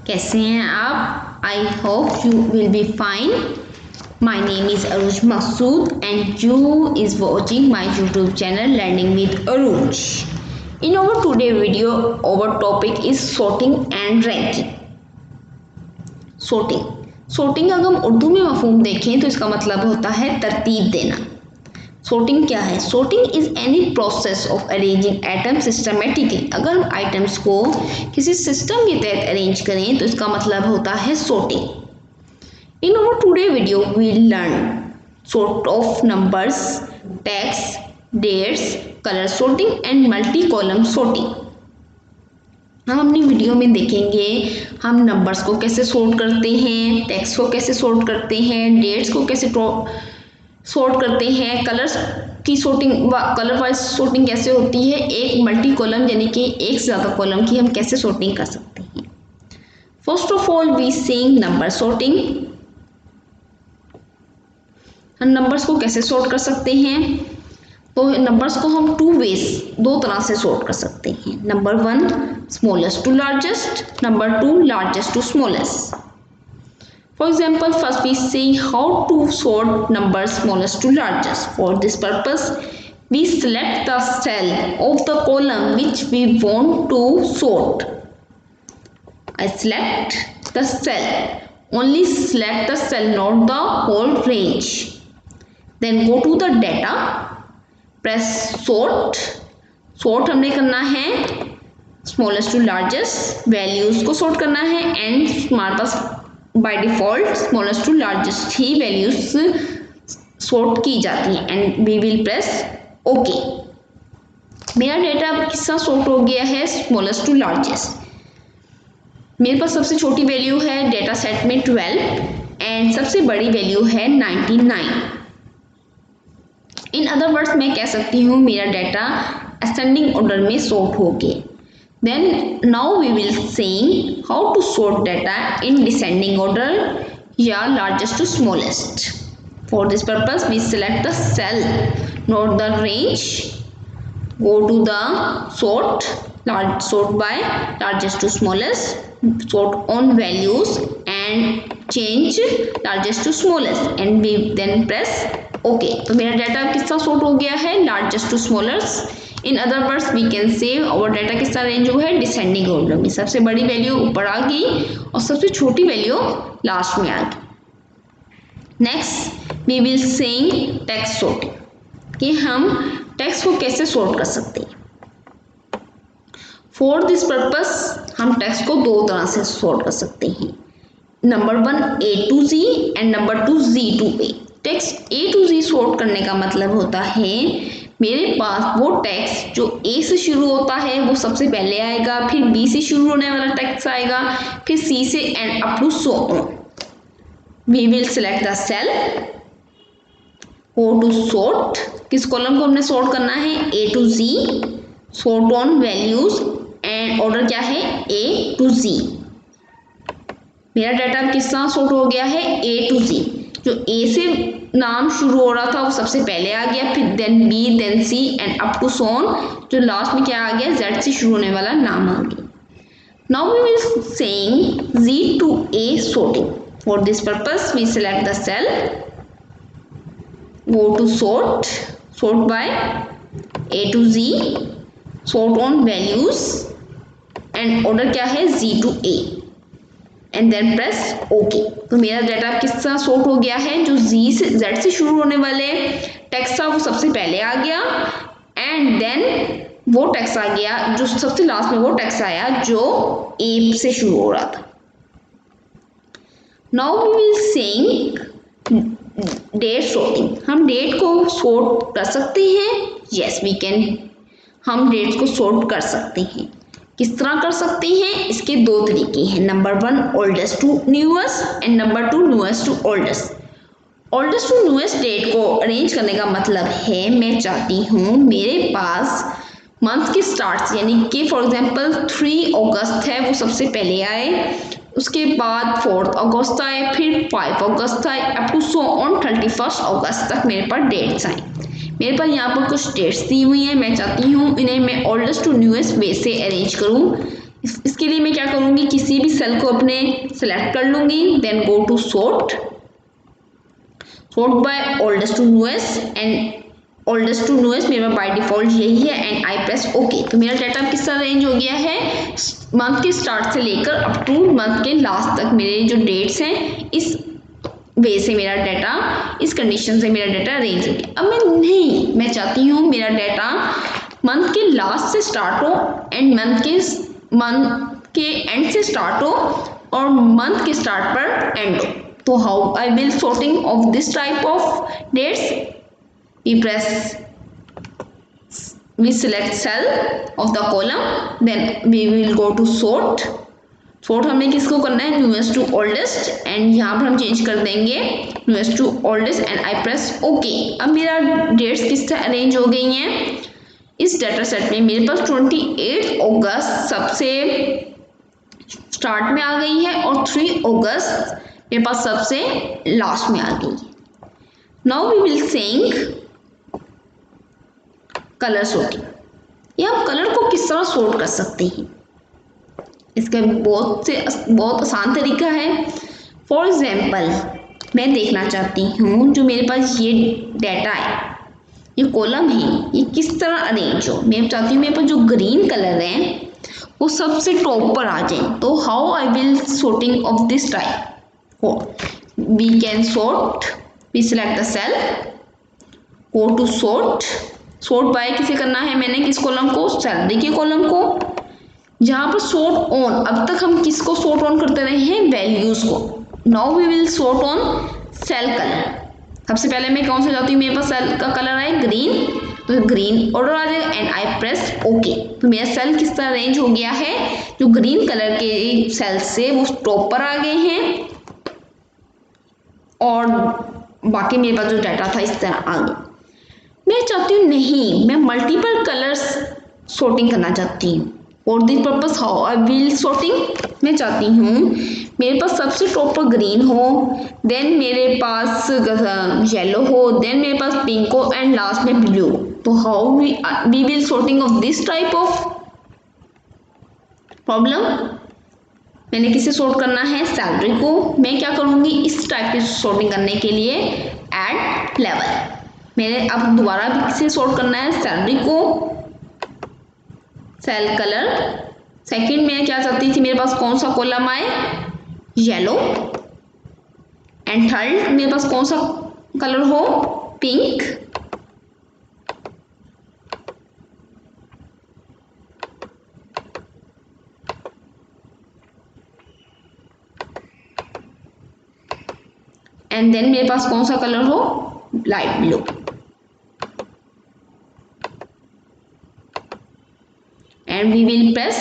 कैसे हैं आप? आई hope you will be fine. My name is Aruj Masood and you is watching my YouTube channel Learning with Aruj. In our today video, our topic is sorting and ranking. Sorting अगर हम उर्दू में मफहूम देखें तो इसका मतलब होता है तरतीब देना. Sorting क्या है? Sorting is any process of arranging items systematically. अगर हम आइटम्स को किसी सिस्टम के तहत अरेंज करें तो इसका मतलब होता है sorting. In our today video, we learn sort of numbers, text, dates, color sorting and multi-column sorting. हम अपनी वीडियो में देखेंगे हम नंबर्स को कैसे सॉर्ट करते हैं, टेक्स्ट को कैसे सॉर्ट करते हैं, डेट्स को कैसे सॉर्ट करते हैं, कलर्स की सॉर्टिंग कलर वाइज सॉर्टिंग कैसे होती है, एक मल्टी कॉलम यानी कि एक से ज़्यादा कॉलम की हम कैसे सॉर्टिंग कर सकते हैं. First of all we seeing number sorting. हम नंबर्स को कैसे सॉर्ट कर सकते हैं? तो नंबर्स को हम दो तरह से सॉर्ट कर सकते हैं. Number 1 smallest to largest, number 2 largest to smallest. For example, first we see how to sort numbers smallest to largest. For this purpose, we select the cell of the column which we want to sort. I select the cell. Only select the cell, not the whole range. Then go to the data. Press sort. Sort हमने करना है smallest to largest. Values को sort करना है and हमारे पास by default smallest to largest ही values sort की जाती हैं and we will press okay. मेरा डेटा अब किस तरह सॉर्ट हो गया है स्मॉलेस्ट टू लार्जेस्ट. मेरे पास सबसे छोटी वैल्यू है डेटा सेट में 12 एंड सबसे बड़ी वैल्यू है 99. इन अदर वर्ड्स मैं कह सकती हूँ मेरा डेटा असेंडिंग ऑर्डर में सॉर्ट हो गया. Then now we will see how to sort data in descending order या largest to smallest. For this purpose we select the cell, not the range. Go to the sort by largest to smallest, sort on values and change largest to smallest and we then press OK. तो मेरा data किस तरह sort हो गया है largest to smallest. In other words we can say और data किस तरह रेंज हुआ है डिसेंडिंग ऑर्डर में. सबसे बड़ी वैल्यू ऊपर आ गई और सबसे छोटी वैल्यू लास्ट में आ गई. Next we will seeing text sorting कि हम टेक्स्ट को कैसे सॉर्ट कर सकते हैं. फॉर दिस पर्पस हम टेक्स्ट को दो तरह से सॉर्ट कर सकते हैं. Number 1 A to Z and number 2 Z to A. Text A to Z sort करने का मतलब होता है मेरे पास वो टेक्स्ट जो A से शुरू होता है वो सबसे पहले आएगा, फिर B से शुरू होने वाला टेक्स्ट आएगा, फिर C से and up to so on. We will select the cell, go to sort. किस कॉलम को हमने सॉर्ट करना है A to Z, sort on values and order क्या है A to Z. मेरा डाटा किस तरह सॉर्ट हो गया है A to Z. जो A से नाम शुरू हो रहा था वो सबसे पहले आ गया, फिर then B then C and up to so on. जो लास्ट में क्या आ गया Z से शुरू होने वाला नाम आ गया. Now we will seeing Z to A sorting. For this purpose we select the cell, go to sort by A to Z, sort on values and order क्या है Z to A and then press okay. तो मेरा data किस तरह sort हो गया है जो Z से शुरू होने वाले टेक्स्ट था वो सबसे पहले आ गया एंड देन वो टेक्स्ट आ गया जो सबसे लास्ट में वो टेक्स्ट आया जो A से शुरू हो रहा था. Now we will seeing date sorting. हम डेट को सॉर्ट कर सकते हैं. Yes we can. हम डेट्स को सॉर्ट कर सकते हैं. किस तरह कर सकते हैं? इसके दो तरीके हैं. Number 1 oldest to newest and number 2 newest to oldest. Oldest to newest date को अरेंज करने का मतलब है मैं चाहती हूँ मेरे पास मंथ के स्टार्ट यानी कि फॉर एग्जांपल 3 अगस्त है वो सबसे पहले आए, उसके बाद 4 अगस्त आए, फिर 5 अगस्त आए, अप टू सो ऑन 31 अगस्त तक मेरे पास डेट्स आए. मेरे पास यहाँ पर कुछ डेट्स दी हुई हैं. मैं चाहती हूँ इन्हें मैं ओल्डेस्ट टू न्यूएस्ट वे से अरेंज करूँ. इसके लिए मैं क्या करूँगी, किसी भी सेल को अपने सेलेक्ट कर लूँगी, then go to sort by oldest to newest, and oldest to newest मेरा बाय डिफॉल्ट यही है, एंड आई प्रेस ओके। तो मेरा डाटा किस तरह अरेंज हो गया है, मंथ के स्टार्ट से लेकर अप टू मंथ के लास्ट तक मेरे जो डेट्स हैं, इस वे से मेरा डाटा, इस कंडीशन से मेरा डाटा अरेंज हो गया। अब मैं चाहती हूँ मेरा डाटा मंथ के लास्ट से स्टार्ट हो एंड मंथ के एंड से स्टार्ट हो और मंथ के स्टार्ट पर एंड हो। तो how I will sorting of this type of dates, we select cell of the column, then we will go to sort हमने किसको करना है, newest to oldest, एंड यहाँ पर हम चेंज कर देंगे newest to oldest and I press okay. अब मेरा डेट्स किस तरह अरेंज हो गई हैं, इस डाटा सेट में मेरे पास 28 अगस्त सबसे स्टार्ट में आ गई है और 3 अगस्त मेरे पास सबसे लास्ट में आ गई है। Now we will seeing colour sorting. ये हम कलर को किस तरह सॉर्ट कर सकते हैं, इसका बहुत आसान तरीका है। फॉर एग्जाम्पल मैं देखना चाहती हूँ जो मेरे पास ये डाटा है, ये कॉलम है, ये किस तरह अरेंज हो। मैं चाहती हूँ मेरे पास जो ग्रीन कलर है वो सबसे टॉप पर आ जाए। तो how I will sorting of this type, we can sort, we select the cell, go to sort by किसे करना है मैंने, किस कॉलम को, सैलरी के कॉलम को, जहाँ पर सॉर्ट ऑन, अब तक हम किसको सॉर्ट ऑन करते रहे हैं, वैल्यूज को। Now we will sort on cell colour. सबसे पहले मैं कौन सा जाती हूँ, मेरे पास सेल का कलर है ग्रीन, तो ग्रीन ऑर्डर आ जाएगा एंड आई प्रेस ओके। तो मेरा सेल किस तरह अरेंज हो गया है, जो ग्रीन कलर के सेल से वो टॉप पर आ गए हैं और बाकी मेरे पास जो डाटा था इस तरह आ गया। मैं चाहती हूँ नहीं, मैं मल्टीपल कलर्स सॉर्टिंग करना चाहती हूँ। For this purpose how I will sorting, मैं चाहती हूँ मेरे पास सबसे टॉप पर ग्रीन हो, देन मेरे पास येलो हो, देन मेरे पास पिंक हो एंड लास्ट में ब्लू। तो how we will sorting of this type of problem. मैंने किसे सॉर्ट करना है, सैलरी को। मैं क्या करूँगी, इस टाइप की सॉर्टिंग करने के लिए ऐड लेवल, मैंने अब दोबारा भी किसे सॉर्ट करना है, सैलरी को, सेल कलर। सेकंड मैं क्या चाहती थी, मेरे पास कौन सा कॉलम आए, येलो, एंड थर्ड मेरे पास कौन सा कलर हो, पिंक, एंड देन मेरे पास कौन सा कलर हो, light blue. And we will press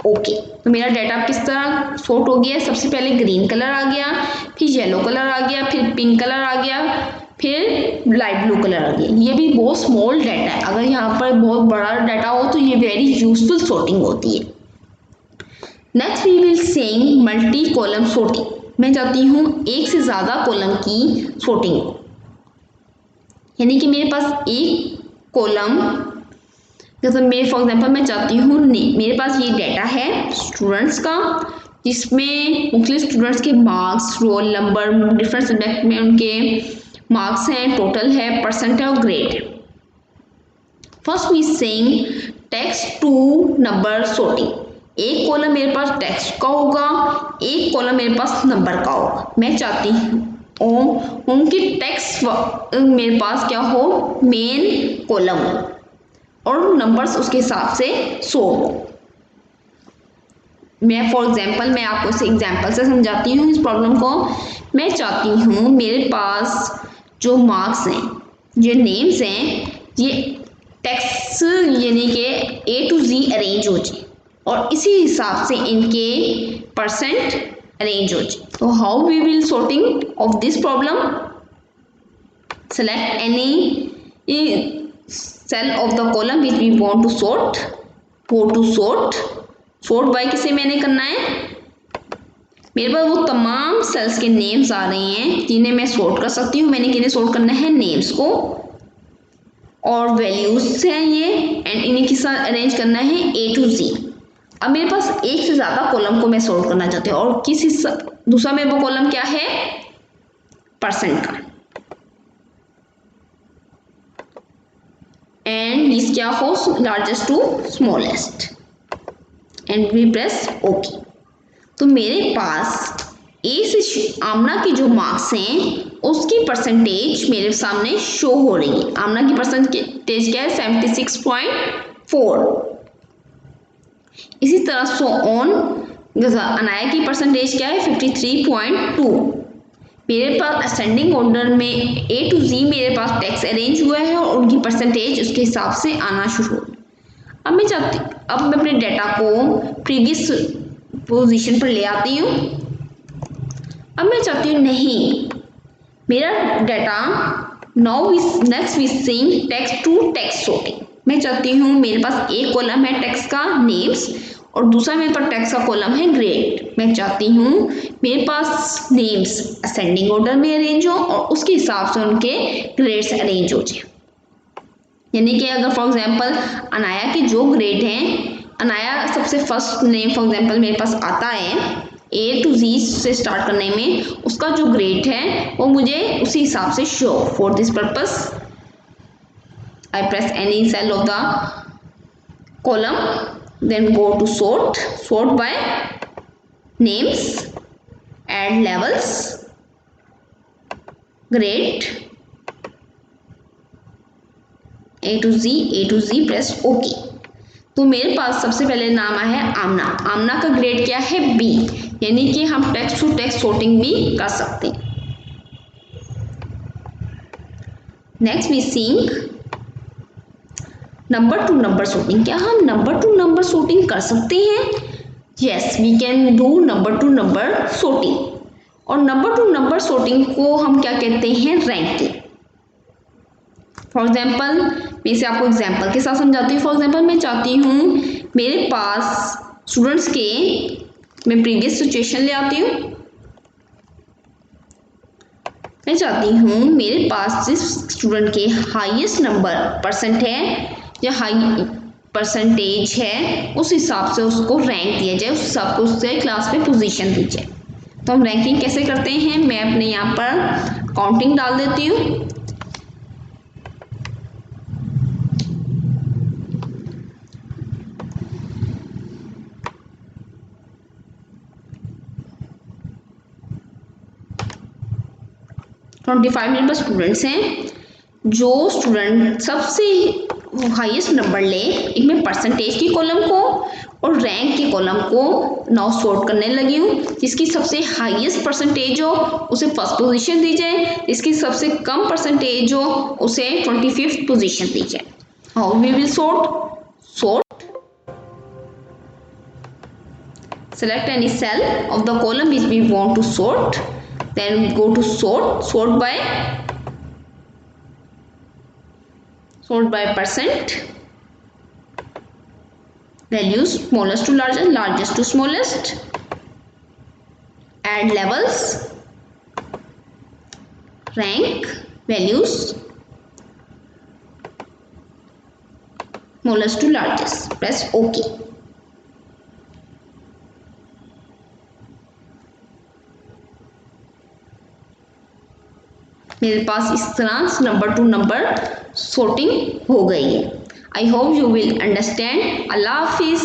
okay. तो मेरा डाटा किस तरह सॉर्ट हो गया, सबसे पहले ग्रीन कलर आ गया, फिर येलो कलर आ गया, फिर पिंक कलर आ गया, फिर लाइट ब्लू कलर आ गया। ये भी बहुत स्मॉल डाटा है, अगर यहाँ पर बहुत बड़ा डाटा हो तो ये वेरी यूजफुल सॉर्टिंग होती है। Next we will seeing multi column sorting. मैं चाहती हूँ एक से ज़्यादा कॉलम की सॉर्टिंग, यानी कि मेरे पास एक कॉलम, जैसे मैं फॉर एग्जांपल मैं चाहती हूँ मेरे पास ये डाटा है स्टूडेंट्स का, जिसमें मुख्तलिफ स्टूडेंट्स के marks, roll number, different subject में उनके मार्क्स हैं, टोटल है, परसेंट है और ग्रेड है। First we seeing text to number sorting. एक कॉलम मेरे पास टेक्स्ट का होगा, एक कॉलम मेरे पास नंबर का होगा। मैं चाहती हूँ उनकी टेक्स्ट मेरे पास क्या हो, मेन कॉलम हो और नंबर्स उसके हिसाब से सॉर्ट हो। मैं फॉर एग्जांपल मैं आपको इसे एग्जांपल से समझाती हूँ इस प्रॉब्लम को। मैं चाहती हूँ मेरे पास जो मार्क्स हैं, जो नेम्स हैं, ये टेक्स्ट यानी कि A to Z अरेंज हो जाए और इसी हिसाब से इनके परसेंट अरेंज हो जाए। तो how we will sorting of this problem, select any cell of the column which we want to sort, go to sort by किसे मैंने करना है, मेरे पास वो तमाम सेल्स के नेम्स आ रहे हैं जिन्हें मैं सॉर्ट कर सकती हूँ। मैंने किन्हें सॉर्ट करना है, नेम्स को, और वैल्यूज हैं ये, एंड इन्हें किस साथ अरेंज करना है, A to Z। अब मेरे पास एक से ज़्यादा कॉलम को मैं सॉर्ट करना चाहती हूँ और किसी दूसरा मेरे वो कॉलम क्या है, परसेंट का, एंड लिस्ट क्या हो, largest to smallest, and we press okay. तो मेरे पास ए से आमना के जो मार्क्स हैं उसकी परसेंटेज मेरे सामने शो हो रही है। आमना की परसेंटेज क्या है, 76.4। इसी तरह सो ऑन, अनाया की परसेंटेज क्या है, 53.2। मेरे पास असेंडिंग ऑर्डर में ए टू जी मेरे पास टेक्स्ट अरेंज हुआ है और उनकी परसेंटेज उसके हिसाब से आना शुरू हो। अब मैं अपने डाटा को प्रीवियस पोजीशन पर ले आती हूँ। अब मैं चाहती हूँ नहीं, मेरा data next we seeing text to text sorting. मैं चाहती हूँ मेरे पास एक कॉलम है टेक्स्ट का नेम्स और दूसरा मेरे पास टेक्स्ट का कॉलम है ग्रेड। मैं चाहती हूँ मेरे पास नेम्स असेंडिंग ऑर्डर में अरेंज हो और उसके हिसाब से उनके ग्रेड्स अरेंज हो जाए। यानी कि अगर फॉर एग्जांपल अनाया के जो ग्रेड हैं, अनाया सबसे फर्स्ट नेम फॉर एग्जांपल मेरे पास आता है ए टू जी से स्टार्ट करने में, उसका जो ग्रेड है वो मुझे उसी हिसाब से show. For this purpose I press any cell of the column, then go to sort by names, add levels, grade, A to Z, press okay. तो मेरे पास सबसे पहले नाम आया है आमना। आमना का ग्रेड क्या है, बी, यानी कि हम टेक्स्ट टू टेक्स्ट सॉर्टिंग भी कर सकते हैं। Next we seeing number to number sorting. क्या हम नंबर टू नंबर सॉर्टिंग कर सकते हैं? Yes, we can do number to number sorting. और नंबर टू नंबर सॉर्टिंग को हम क्या कहते हैं, रैंकिंग। फॉर एग्जाम्पल मैं इसे आपको एग्जाम्पल के साथ समझाती हूँ। फॉर एग्जाम्पल मैं चाहती हूँ मेरे पास स्टूडेंट्स के, मैं प्रीवियस सिचुएशन ले आती हूँ। मैं चाहती हूँ मेरे पास जिस स्टूडेंट के हाईएस्ट नंबर परसेंट है या हाई परसेंटेज है उस हिसाब से उसको रैंक दिया जाए, उस हिसाब से उससे क्लास में पोजीशन दी जाए। तो हम रैंकिंग कैसे करते हैं, मैं अपने यहाँ पर काउंटिंग डाल देती हूँ। मेरे पास स्टूडेंट्स हैं। जो स्टूडेंट सबसे हाईएस्ट नंबर ले, एक मैं परसेंटेज की कॉलम को और रैंक की कॉलम को नाउ सॉर्ट करने लगी हूँ। जिसकी सबसे हाईएस्ट परसेंटेज हो उसे फर्स्ट पोजीशन दी जाए, जिसकी सबसे कम परसेंटेज हो उसे 25th पोजीशन दी जाए। How we will sort, select any cell of the column which we want to sort, then go to sort by percent, values smallest to largest, largest to smallest, add levels, rank, values smallest to largest, press OK। मेरे पास इस तरह number to number sorting हो गई है। I hope you will understand. अल्लाह हाफिज़।